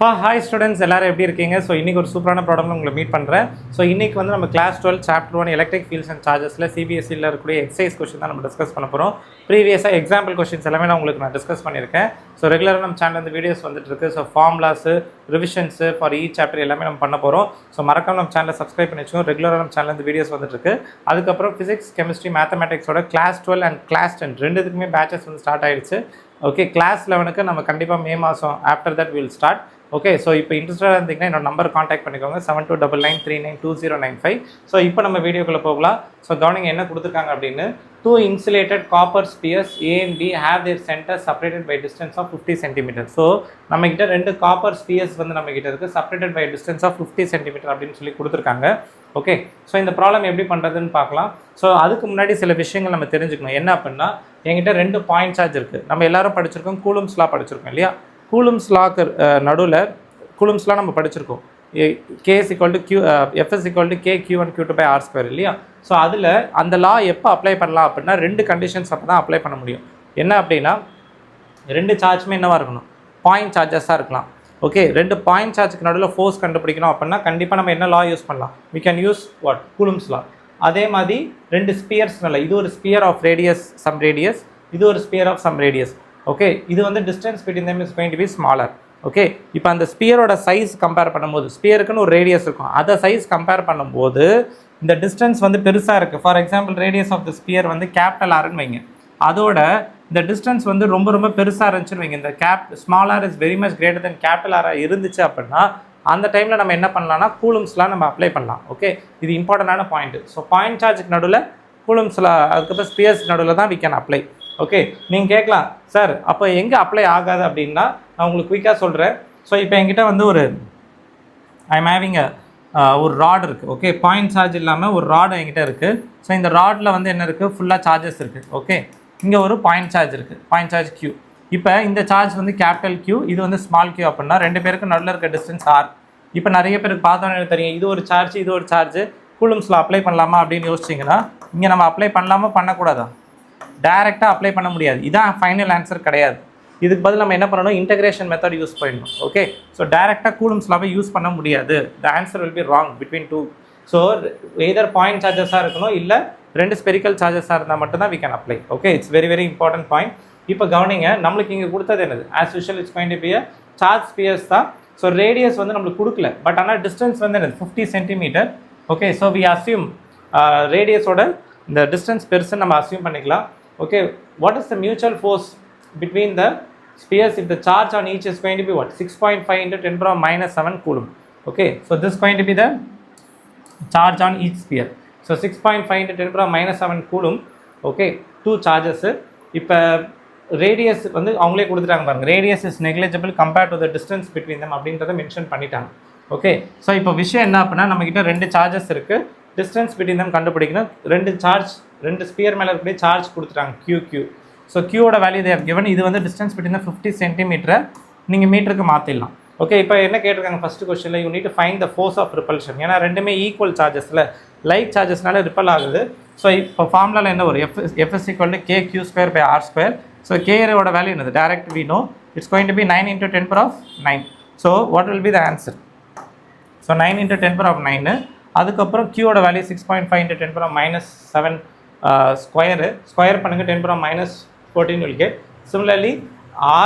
Hi students, எல்லாரும் எப்படி இருக்கீங்க? ஸோ இன்னைக்கு ஒரு சூப்பரான ப்ராப்ளம் உங்களை மீட் பண்ணுறேன். ஸோ இன்னைக்கு வந்து நம்ம class 12 chapter 1 electric fields and சார்ஜஸில் சிபிஎஸ்சியில் இருக்கக்கூடிய எக்ஸசைஸ் கொஸ்டின் தான் நம்ம டிஸ்கஸ் பண்ண போகிறோம். ப்ரீவியஸாக எக்ஸாம்பிள் கொஸ்டின்ஸ் எல்லாமே நான் டிஸ்கஸ் பண்ணியிருக்கேன். ஸோ ரெகுலராக நம்ம சேனல் வந்து வீடியோஸ் வந்துட்டு இருக்கு. So formulas revisions for each chapter எல்லாமே நம்ம பண்ண போகிறோம். ஸோ மறக்காம நம்ம சேனலை சப்ஸ்கிரைப் பண்ணி வச்சுக்கோங்க. ரெகுலராக நம்ம சேனல் வந்து வீடியோஸ் வந்துட்டு இருக்கு. அதுக்கப்புறம் ஃபிசிக்ஸ் கெமிஸ்ட்ரி மேத்தமெட்டிக்ஸோட கிளாஸ் 12 அண்ட் கிளாஸ் 10 ரெண்டுத்துக்குமே பேச்சஸ் வந்து ஸ்டார்ட் ஆயிடுச்சு. ஓகே, கிளாஸ் 11க்கு நம்ம கண்டிப்பாக மே மாதம் after that will start. Okay, so இப்போ இன்ட்ரெஸ்டாக இருந்தீங்கன்னா என்னோட நம்பர் காண்டாக்ட் பண்ணிக்கோங்க 7299392095. ஸோ இப்போ நம்ம வீடியோக்குள்ளே போகலாம். ஸோ கவனிங்க என்ன கொடுத்துருக்காங்க அப்படின்னு. 2 insulated copper spheres A and B have their centers separated by distance of 50 cm. So நம்மக்கிட்ட 2 காப்பர் ஸ்பியர்ஸ் வந்து நம்மக்கிட்ட இருக்குது, separated by distance of 50 cm அப்படின்னு சொல்லி கொடுத்துருக்காங்க. ஓகே, ஸோ இந்த ப்ராப்ளம் எப்படி பண்ணுறதுன்னு பார்க்கலாம். ஸோ அதுக்கு முன்னாடி சில விஷயங்கள் நம்ம தெரிஞ்சுக்கணும். என்ன அப்படின்னா, என்கிட்ட 2 பாயிண்ட் சார்ஜ் இருக்குது. நம்ம எல்லாரும் படிச்சிருக்கோம், கூலும்ஸ் லா படிச்சிருக்கோம் இல்லையா? கூலும்ஸ் லாக்கு நடுவில் கூலும்ஸ் லா நம்ம படிச்சிருக்கோம். K is equal to Q, F is equal to K Q1 Q2 by R square இல்லையா? ஸோ அதில் அந்த லா எப்போ அப்ளை பண்ணலாம் அப்படின்னா 2 கண்டிஷன்ஸ் அப்போ தான் அப்ளை பண்ண முடியும். என்ன அப்படின்னா, 2 சார்ஜுமே என்னவாக இருக்கணும்? பாயிண்ட் சார்ஜஸாக இருக்கலாம். ஓகே, 2 பாயிண்ட் சார்ஜுக்கு நடுவில் ஃபோர்ஸ் கண்டுபிடிக்கணும் அப்படின்னா கண்டிப்பாக நம்ம என்ன லா யூஸ் பண்ணலாம்? we can use what? Coulomb's law. அதே மாதிரி 2 ஸ்பியர்ஸ்னால, இது ஒரு sphere of radius some radius, இது ஒரு sphere of some radius. Okay, இது வந்து distance between them is going to be smaller. Okay, இப்போ அந்த ஸ்பியரோட சைஸ் கம்பேர் பண்ணும்போது, ஸ்பியருக்குன்னு ஒரு ரேடியஸ் இருக்கும், அதை சைஸ் கம்பேர் பண்ணும்போது இந்த டிஸ்டன்ஸ் வந்து பெருசாக இருக்குது. For example, radius of the sphere வந்து கேபிட்டல் ஆர்ன்னு வைங்க, அதோட இந்த டிஸ்டன்ஸ் வந்து ரொம்ப ரொம்ப பெருசாக இருந்துச்சுன்னு வைங்க. இந்த small R is very much greater than capital ஆராக இருந்துச்சு அப்படின்னா அந்த டைமில் நம்ம என்ன பண்ணலாம்னா கூலும்ஸ்லாம் நம்ம அப்ளை பண்ணலாம். ஓகே, இது இம்பார்ட்டண்டான பாயிண்ட்டு. ஸோ பாயிண்ட் சார்ஜுக்கு நடுவில் கூலும்ஸில், அதுக்கப்புறம் ஸ்பியர்ஸ் நடுவில் தான் வி கேன் அப்ளை. ஓகே, நீங்கள் கேட்கலாம், சார் அப்போ எங்கே அப்ளை ஆகாது அப்படின்னா நான் உங்களுக்கு குயிக்காக சொல்கிறேன். ஸோ இப்போ என்கிட்ட வந்து ஐ எம் ஹேவிங் ஒரு ராட் இருக்குது. ஓகே, பாயிண்ட் சார்ஜ் இல்லாமல் ஒரு ராடு என்கிட்ட இருக்குது. ஸோ இந்த ராடில் வந்து என்ன இருக்குது? ஃபுல்லாக சார்ஜஸ் இருக்குது. ஓகே, இங்கே ஒரு பாயிண்ட் சார்ஜ் இருக்குது, பாயிண்ட் சார்ஜ் Q. இப்போ இந்த சார்ஜ் வந்து கேபிட்டல் Q, இது வந்து ஸ்மால் Q அப்படின்னா 2 பேருக்கு நடுவில் இருக்க டிஸ்டன்ஸ் R. இப்போ நிறைய பேருக்கு பார்த்தோன்னே தெரியும், இது ஒரு சார்ஜ் இது ஒரு சார்ஜ், கூலும்ஸில் அப்ளை பண்ணலாமா அப்படின்னு யோசிச்சிங்கன்னா இங்கே நம்ம அப்ளை பண்ணலாமா பண்ணக்கூடாதா? டைரெக்டாக அப்ளை பண்ண முடியாது. இதான் ஃபைனல் ஆன்சர் கிடையாது. இதுக்கு பதில் நம்ம என்ன பண்ணணும்? இன்டகிரேஷன் மெத்தட் யூஸ் பண்ணணும். ஓகே, ஸோ டைரெக்டாக கூலும்ஸ் லாவை யூஸ் பண்ண முடியாது. The answer will be wrong between 2. So either point சார்ஜஸாக இருக்கணும், இல்லை 2 ஸ்பெரிக்கல் சார்ஜஸாக இருந்தால் மட்டும்தான் we can apply. Okay, it's very very important point. இப்போ கவனிங்க, நம்மளுக்கு இங்கே கொடுத்தது என்னது? As usual it's going to be charge spheres தான். ஸோ ரேடியஸ் வந்து நம்மளுக்கு கொடுக்கல, பட் ஆனால் டிஸ்டன்ஸ் வந்து என்னது? 50 centimetre. Okay, so we assume ரேடியஸோட இந்த டிஸ்டன்ஸ் பெருசுன்னு நம்ம அஸ்யூம் பண்ணிக்கலாம். Okay, what is the mutual force between the spheres if the charge on each is going to be what? 6.5 into 10 power minus 7 coulomb. Okay, so this is going to be the charge on each sphere. So 6.5 into 10 power minus 7 coulomb. Okay, 2 charges. இப்போ radius வந்து அவங்களே கொடுத்துட்டாங்க பாருங்க, radius is negligible compared to the distance between them அப்படின்றத mention பண்ணிட்டாங்க. Okay, so இப்போ விஷயம் என்ன அப்படின்னா, நம்மக்கிட்ட 2 சார்ஜஸ் இருக்குது, டிஸ்டன்ஸ் பிட்வீன் them கண்டுபிடிக்கணும். 2 ஸ்பியர் மேலே இருக்கக்கூடிய சார்ஜ் கொடுத்துட்டாங்க QQ. ஸோ Qயோட வேல்யூ they have given. இது வந்து டிஸ்டன்ஸ் பிட்வீன் 50 சென்டிமீட்டரை நீங்கள் மீட்டருக்கு மாற்றிடலாம். ஓகே, இப்போ என்ன கேட்டிருக்காங்க ஃபஸ்ட்டு கொஸ்டினில்? You need to find the force of repulsion. ஏன்னா ரெண்டுமே ஈக்குவல் சார்ஜஸில், லைக் சார்ஜஸ்னால ரிப்பல் ஆகுது. ஸோ இப்போ ஃபார்முலாவில் என்ன ஒரு F is equal to K Q square by R square. So Kயோட வேல்யூ என்னது? Direct we know it's going to be 9 into 10 power of 9. So what will be the answer? So 9 into 10 power of 9. அதுக்கப்புறம் Qயோட value 6.5 into 10 power minus 7 square பண்ணுங்க, 10 power minus 14 will get. Similarly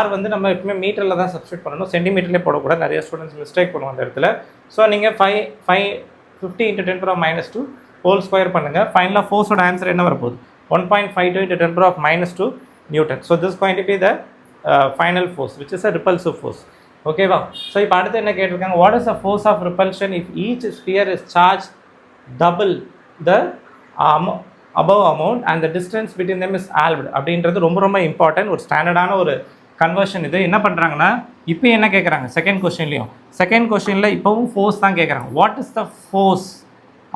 R வந்து நம்ம எப்பவுமே மீட்டரில் தான் substitute பண்ணணும், சென்டிமீட்டர்லேயே போடக்கூடாது. நிறைய ஸ்டூடெண்ட்ஸ் மிஸ்டேக் பண்ணுவாங்க அந்த இடத்துல. ஸோ நீங்கள் 50 into 10 power minus 2 whole square பண்ணுங்கள். ஃபைனலாக ஃபோர்ஸோட ஆன்சர் என்ன வரப்போகுது? 1.52 into 10 power of minus 2 newton. So this going to be the final force which is a repulsive force. ஓகேவா? ஸோ இப்போ அடுத்து என்ன கேட்டிருக்காங்க? What is the force of repulsion if each sphere is charge double the above amount and the distance between them is halved அப்படின்றது ரொம்ப ரொம்ப important. ஒரு ஸ்டாண்டர்டான ஒரு கன்வர்ஷன் இது. என்ன பண்ணுறாங்கன்னா, இப்போ என்ன கேட்குறாங்க செகண்ட் கொஸ்டின்லையும் இப்போவும் ஃபோர்ஸ் தான் கேட்குறாங்க. What is the force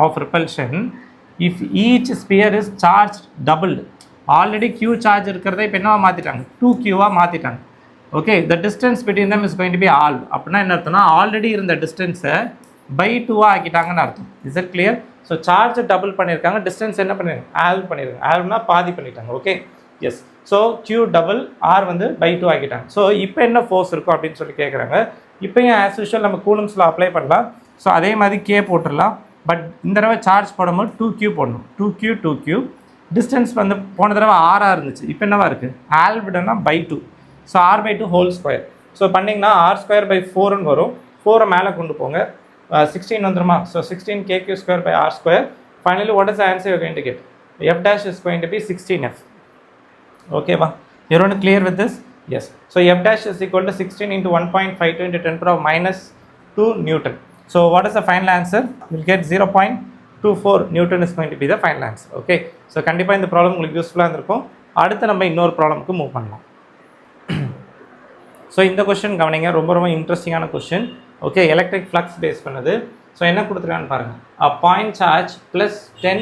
of repulsion if each sphere is charge doubled? Already Q charge இருக்கிறத இப்போ என்னவா மாற்றிட்டாங்க? 2Qவாக மாற்றிட்டாங்க. Okay, the distance between them is going to be halved. அப்படின்னா என்ன அர்த்தம்னா, ஆல்ரெடி இருந்த டிஸ்டன்ஸை by 2ஆக ஆக்கிட்டாங்கன்னு அர்த்தம். Is it clear? ஸோ சார்ஜை டபுள் பண்ணியிருக்காங்க, டிஸ்டன்ஸ் என்ன பண்ணியிருக்காங்க? ஆல்வ் பண்ணியிருக்காங்க. ஆல்வ்னா பாதி பண்ணிட்டாங்க. Okay, yes. So Q double, R வந்து by 2 ஆக்கிட்டாங்க. ஸோ இப்போ என்ன ஃபோர்ஸ் இருக்கும் அப்படின்னு சொல்லி கேட்குறாங்க. இப்போயும் ஆஸ் யூஷுவல் நம்ம கூலம்ஸில் அப்ளை பண்ணலாம். ஸோ அதே மாதிரி கே போட்டுடலாம். பட் இந்த தடவை சார்ஜ் போடும்போது 2Q போடணும். 2Q. டிஸ்டன்ஸ் வந்து போன தடவை ஆராக இருந்துச்சு, இப்போ என்னவா இருக்குது ஆல்விடனா by 2. So R/2 whole square. So பண்ணிங்கன்னா R²/4ன்னு வரும். 4 மேலே கொண்டு போங்க, 16 வந்துருமா? So 16KQ²/R². Finally, what is the answer you're going to get? F dash is going to be 16F. Okay, ba? You're going to clear with this? Yes. So F dash is equal to 16 into 1.52 into 10 power minus 2 Newton. So what is the final answer? You'll get 0.24 Newton is going to be the final answer. Okay. So கண்டிப்பாக இந்த problem உங்களுக்கு யூஸ்ஃபுல்லாக இருக்கும். அடுத்து நம்ம இன்னொரு ப்ராப்ளமுக்கு move பண்ணலாம். ஸோ இந்த கொஸ்டின் கவனிங்க, ரொம்ப ரொம்ப இன்ட்ரெஸ்டிங்கான question. Okay, electric flux face பண்ணுது. ஸோ என்ன கொடுத்துருக்கான்னு பாருங்கள். Point charge plus 10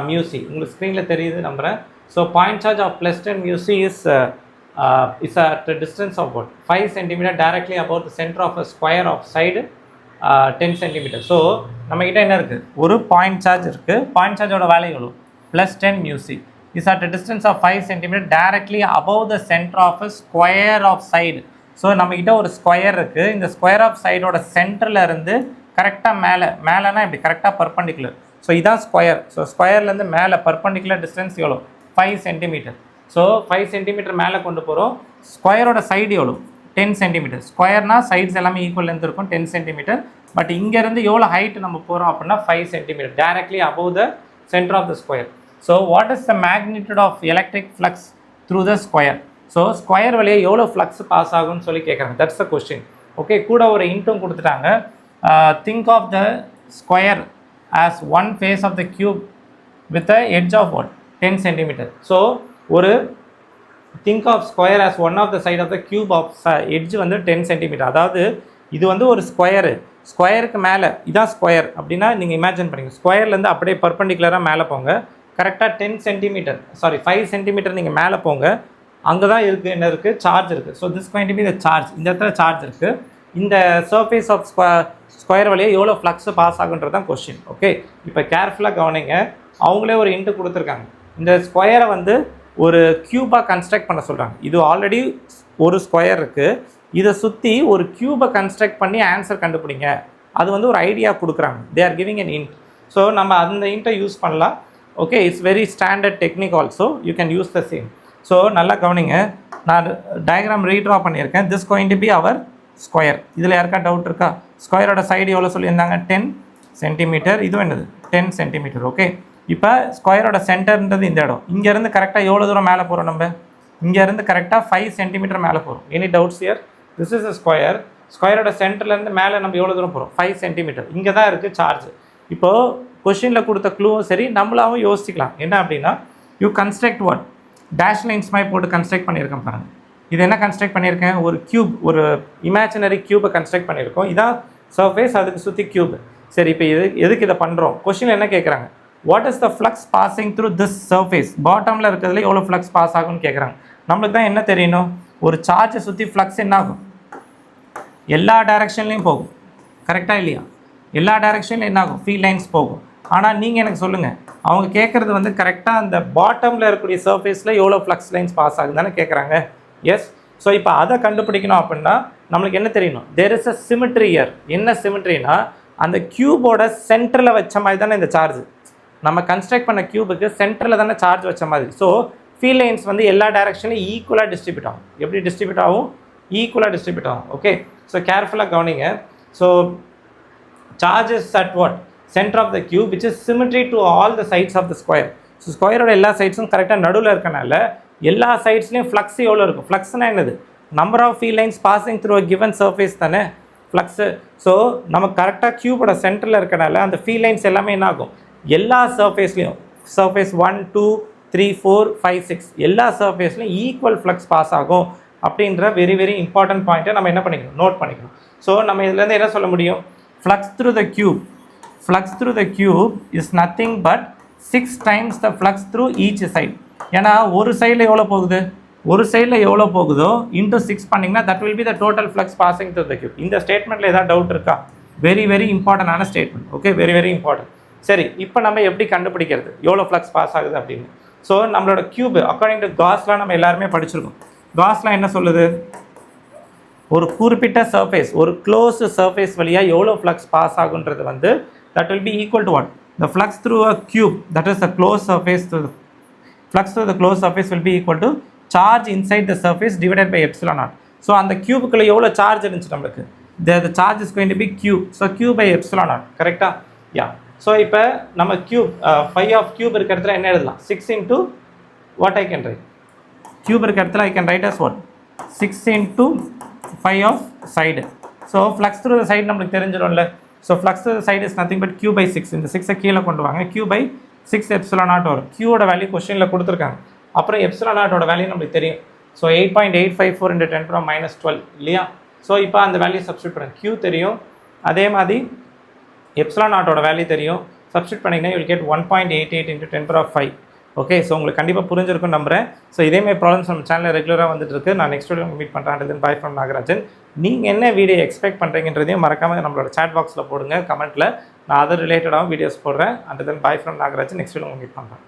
μc. உங்களுக்கு ஸ்க்ரீனில் தெரியுது நம்புகிறேன். So point charge of plus 10 μc is at a distance of what? 5 cm directly above the center of a square of side 10 cm. So நம்மக்கிட்ட என்ன இருக்குது? ஒரு பாயிண்ட் சார்ஜ் இருக்குது. பாயிண்ட் சார்ஜோட வேல்யூ எவ்வளோ? Plus 10 μc is at a distance of 5 cm directly above the center of a square of side. So நம்மக்கிட்ட ஒரு square இருக்குது. இந்த ஸ்கொயர் ஆஃப் சைடோட சென்டரில் இருந்து கரெக்டாக மேலேனா இப்படி கரெக்டாக பர்பண்டிகுலர். ஸோ இதான் ஸ்கொயர். ஸோ ஸ்கொயர்லேருந்து மேலே பர்பண்டிகுலர் டிஸ்டன்ஸ் எவ்வளோ? 5 cm. ஸோ 5 cm மேலே கொண்டு போகிறோம். ஸ்கொயரோட சைடு எவ்வளோ? 10 cm. ஸ்கொயர்னால் சைட்ஸ் எல்லாமே ஈக்குவல் லென்த் இருக்கும், 10 cm. பட் இங்கேருந்து எவ்வளோ ஹைட் நம்ம போகிறோம் அப்படின்னா 5 cm directly above the center of the square. So what is the magnitude of electric flux through the square? So square வழியாக எவ்வளோ ஃப்ளக்ஸ் பாஸ் ஆகும்னு சொல்லி கேட்குறாங்க. That's the question. ஓகே, கூட ஒரு இன்ட்டும் கொடுத்துட்டாங்க. Think of the square as one face of the cube with a edge of what? 10 cm. So ஒரு think of square as one of the side of the cube of edge வந்து 10 cm. அதாவது இது வந்து ஒரு square. ஸ்கொயருக்கு மேலே இதான் square அப்படின்னா நீங்கள் இமேஜின் பண்ணிங்க, ஸ்கொயர்லேருந்து அப்படியே பர்பண்டிகுலராக மேலே போங்க. கரெக்டாக 10 cm, சாரி 5 cm நீங்கள் மேலே போங்க. அங்கே தான் இருக்குது, என்ன இருக்குது? சார்ஜ் இருக்குது. So this going to be the charge. இந்த இடத்துல சார்ஜ் இருக்குது. இந்த சர்ஃபேஸ் ஆஃப் ஸ்கொயர் வழியாக எவ்வளோ ஃப்ளக்ஸ் பாஸ் ஆகுன்றது தான் கொஸ்டின். ஓகே, இப்போ கேர்ஃபுல்லாக கவனிங்க. அவங்களே ஒரு இன்ட்டு கொடுத்துருக்காங்க. இந்த ஸ்கொயரை வந்து ஒரு க்யூபாக கன்ஸ்ட்ரக்ட் பண்ண சொல்கிறாங்க. இது ஆல்ரெடி ஒரு ஸ்கொயர் இருக்குது. இதை சுற்றி ஒரு க்யூபை கன்ஸ்ட்ரக்ட் பண்ணி ஆன்சர் கண்டுபிடிங்க. அது வந்து ஒரு ஐடியா கொடுக்குறாங்க. They are giving an hint. So நம்ம அந்த இன்ட்டை யூஸ் பண்ணலாம். Okay, it's very standard technique also. You can use the same. So நல்லா கவனிங்க, நான் டயக்ராம் ரீட்ரா பண்ணியிருக்கேன். This going to be our square. இதில் யாருக்கா டவுட் இருக்கா? ஸ்கொயரோட சைடு எவ்வளோ சொல்லியிருந்தாங்க? 10 cm. இதுவும் என்னது? 10 cm. ஓகே, இப்போ ஸ்கொயரோட சென்டர்ன்றது இந்த இடம். இங்கேருந்து கரெக்டாக எவ்வளோ தூரம் மேலே போகிறோம்? நம்ம இங்கேருந்து கரெக்டாக 5 cm மேலே போகிறோம். Any doubts here? This is a square. ஸ்கொயரோட சென்டர்லேருந்து மேலே நம்ம எவ்வளோ தூரம் போகிறோம்? 5 cm. இங்கே தான் இருக்குது சார்ஜ். இப்போது கொஷினில் கொடுத்த க்ளூவும் சரி, நம்மளாவும் யோசிக்கலாம். என்ன அப்படின்னா, you construct what? Dash lines மாதிரி போட்டு கன்ஸ்ட்ரக்ட் பண்ணியிருக்கேன் பாருங்கள். இது என்ன கன்ஸ்ட்ரக்ட் பண்ணியிருக்கேன்? ஒரு க்யூப், ஒரு இமேஜினரி க்யூபை கன்ஸ்ட்ரக்ட் பண்ணியிருக்கோம். இதான் சர்ஃபேஸ், அதுக்கு சுற்றி க்யூப். சரி, இப்போ எதுக்கு இதை பண்ணுறோம்? கொஷின் என்ன கேட்குறாங்க? What is the flux passing through this surface? பாட்டமில் இருக்கிறதுல எவ்வளோ ஃப்ளக்ஸ் பாஸ் ஆகும்னு கேட்குறாங்க. நம்மளுக்கு தான் என்ன தெரியணும்? ஒரு சார்ஜை சுற்றி ஃப்ளக்ஸ் என்ன ஆகும்? எல்லா டைரெக்ஷன்லேயும் போகும். கரெக்டாக இல்லையா? எல்லா டைரெக்ஷன்லையும் என்ன ஆகும்? ஃபீல்ட் லைன்ஸ் போகும். ஆனால் நீங்கள் எனக்கு சொல்லுங்கள், அவங்க கேட்குறது வந்து கரெக்டாக அந்த பாட்டமில் இருக்கக்கூடிய சர்ஃபேஸில் எவ்வளோ ஃப்ளக்ஸ் லைன்ஸ் பாஸ் ஆகுது தானே கேட்குறாங்க. எஸ். ஸோ இப்போ அதை கண்டுபிடிக்கணும் அப்படின்னா நம்மளுக்கு என்ன தெரியணும்? There is a symmetry here. என்ன சிமெட்ரினா, அந்த க்யூபோட சென்டரில் வச்ச மாதிரி தானே இந்த சார்ஜ். நம்ம கன்ஸ்ட்ரக்ட் பண்ண க்யூபுக்கு சென்டரில் தானே சார்ஜ் வச்ச மாதிரி. ஸோ ஃபீல்ட் லைன்ஸ் வந்து எல்லா டைரெக்ஷன்லையும் ஈக்குவலாக டிஸ்ட்ரிபியூட் ஆகும். எப்படி டிஸ்ட்ரிபியூட் ஆகும்? ஈக்குவலாக டிஸ்ட்ரிபியூட் ஆகும். ஓகே, ஸோ கேர்ஃபுல்லாக கவனிங்க. So charges at what? center of the cube which is symmetry to all the sides of the square. So ஸ்கொயரோட எல்லா சைட்ஸும் கரெக்டாக நடுவில் இருக்கனால எல்லா சைட்ஸ்லையும் ஃப்ளக்ஸ் எவ்வளோ இருக்கும்? ஃப்ளக்ஸ்னா என்னது? Number of field lines passing through a given surface தானே ஃப்ளக்ஸு. ஸோ நம்ம கரெக்டாக க்யூபோட சென்டரில் இருக்கனால அந்த ஃபீல்ட் லைன்ஸ் எல்லாமே என்ன ஆகும்? எல்லா சர்ஃபேஸ்லையும், சர்ஃபேஸ் 1, 2, 3, 4, 5, 6 எல்லா சர்ஃபேஸ்லையும் ஈக்குவல் ஃப்ளக்ஸ் பாஸ் ஆகும் அப்படின்ற வெரி வெரி இம்பார்ட்டன்ட் பாயிண்ட்டை நம்ம என்ன பண்ணிக்கணும்? நோட் பண்ணிக்கணும். ஸோ நம்ம இதுலேருந்து என்ன சொல்ல முடியும்? Flux through the cube, flux through the cube is nothing but 6 times the flux through each side. ஏன்னா ஒரு சைடில் எவ்வளோ போகுது? ஒரு சைடில் எவ்வளோ போகுதோ இன்ட்டு 6 பண்ணிங்கன்னா that will be the total flux passing through the cube. இந்த ஸ்டேட்மெண்ட்டில் ஏதாவது டவுட் இருக்கா? வெரி வெரி இம்பார்ட்டண்டான statement. Okay, very very important. சரி, இப்போ நம்ம எப்படி கண்டுபிடிக்கிறது எவ்வளோ ஃப்ளக்ஸ் பாஸ் ஆகுது அப்படின்னு? ஸோ நம்மளோட கியூப் அக்கார்டிங் டு காஸ்லாம் நம்ம எல்லாருமே படிச்சிருக்கோம். காஸ்லாம் என்ன சொல்லுது? ஒரு குறிப்பிட்ட சர்ஃபேஸ், ஒரு க்ளோஸ்டு சர்ஃபேஸ் வழியாக எவ்வளோ ஃப்ளக்ஸ் பாஸ் ஆகுன்றது வந்து that will be equal to what? The flux through a cube, that is the closed surface, flux through the closed surface will be equal to charge inside the surface divided by epsilon naught. So அந்த கியூபுக்குள்ள எவ்வளோ charge இருந்துச்சு நம்மளுக்கு, the charge is going to be q, so q by epsilon naught, கரெக்டா? யா. So இப்போ நம்ம cube five of cube இருக்க இடத்துல என்ன எழுதலாம், 6 into what I can write, cube இருக்க இடத்துல I can write as what, 6 into 5 of side. So flux through the side நம்மளுக்கு தெரிஞ்சிடும்ல. So flux through the side is nothing but q by 6. இந்த 6 கீழே கொண்டு வாங்க, q by 6 epsilon naught வரும். q ஓட வேல்யூ கொஸ்டினில் கொடுத்துருக்காங்க. அப்புறம் epsilon naught ஓட வேல்யூ நம்மளுக்கு தெரியும். ஸோ 8.854 into 10 power minus 12 இல்லையா. ஸோ இப்போ அந்த வேல்யூ சப்ஸ்டியூட் பண்ணுங்க, q தெரியும், அதே மாதிரி epsilon naught ஓட வேல்யூ தெரியும், சப்ஸ்டியூட் பண்ணிங்கன்னா you will get 1.88 into 10 power 5. Okay, so உங்களுக்கு கண்டிப்பாக புரிஞ்சிருக்குன்னு நம்புகிறேன். ஸோ இதேமாதிரி ப்ராப்ளம்ஸ் நம்ம சேனலில் ரெகுலராக வந்துட்டு இருக்கு. நான் நெக்ஸ்ட் வீடியோ மீட் பண்ணுறேன். By from Nagarajan. நீங்கள் என்ன வீடியோ எக்ஸ்பெக்ட் பண்ணுறீங்கன்றதையும் மறக்காமல் நம்மளோட சாட் பாக்ஸில் போடுங்க கமெண்ட்டில். நான் அதர் ரிலேட்டடாகவும் வீடியோஸ் போடுறேன். And then by from Nagarajan. Next video meet பண்ணுறேன்.